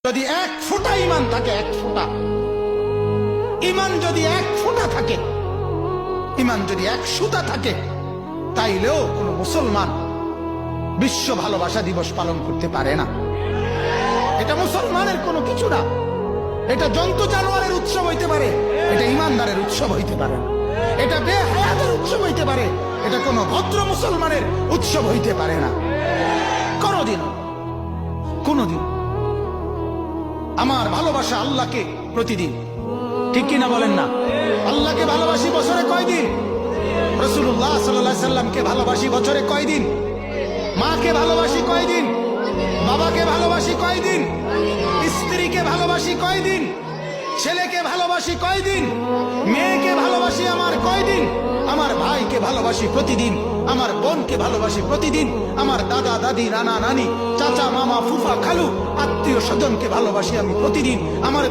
যদি এক ফোঁটা ইমান থাকে, এক ফোঁটা ইমান যদি এক ফোঁটা থাকে, ইমান যদি এক সুতা থাকে, তাইলেও কোন মুসলমান বিশ্ব ভালোবাসা দিবস পালন করতে পারে না। এটা মুসলমানের কোনো কিছু না। এটা জন্তু জানোয়ারের উৎসব হইতে পারে, এটা ইমানদারের উৎসব হইতে পারে। এটা বেহায়াতের উৎসব হইতে পারে, এটা কোনো ভদ্র মুসলমানের উৎসব হইতে পারে না। কোনদিন কোনদিন আমার ভালোবাসা আল্লাহকে প্রতিদিন, ঠিক কিনা বলেন না? আল্লাহকে ভালোবাসি বছরে কয়দিন? রাসূলুল্লাহ সাল্লাল্লাহু আলাইহি সাল্লামকে ভালোবাসি বছরে কয়দিন? মাকে ভালোবাসি কয়দিন? বাবাকে ভালোবাসি কয়দিন? স্ত্রীকে ভালোবাসি কয়দিন? ছেলেকে ভালোবাসি কয়দিন? মেয়েকে ভালোবাসি আমার কয়দিন? আমার ভাইকে ভালোবাসি প্রতিদিন, আমার বোনকে ভালোবাসি প্রতিদিন, আমার দাদা দাদি নানা নানি চাচা মামা ফুফা খালু আত্মীয় স্বজনকে ভালোবাসি আমি প্রতিদিন। আমার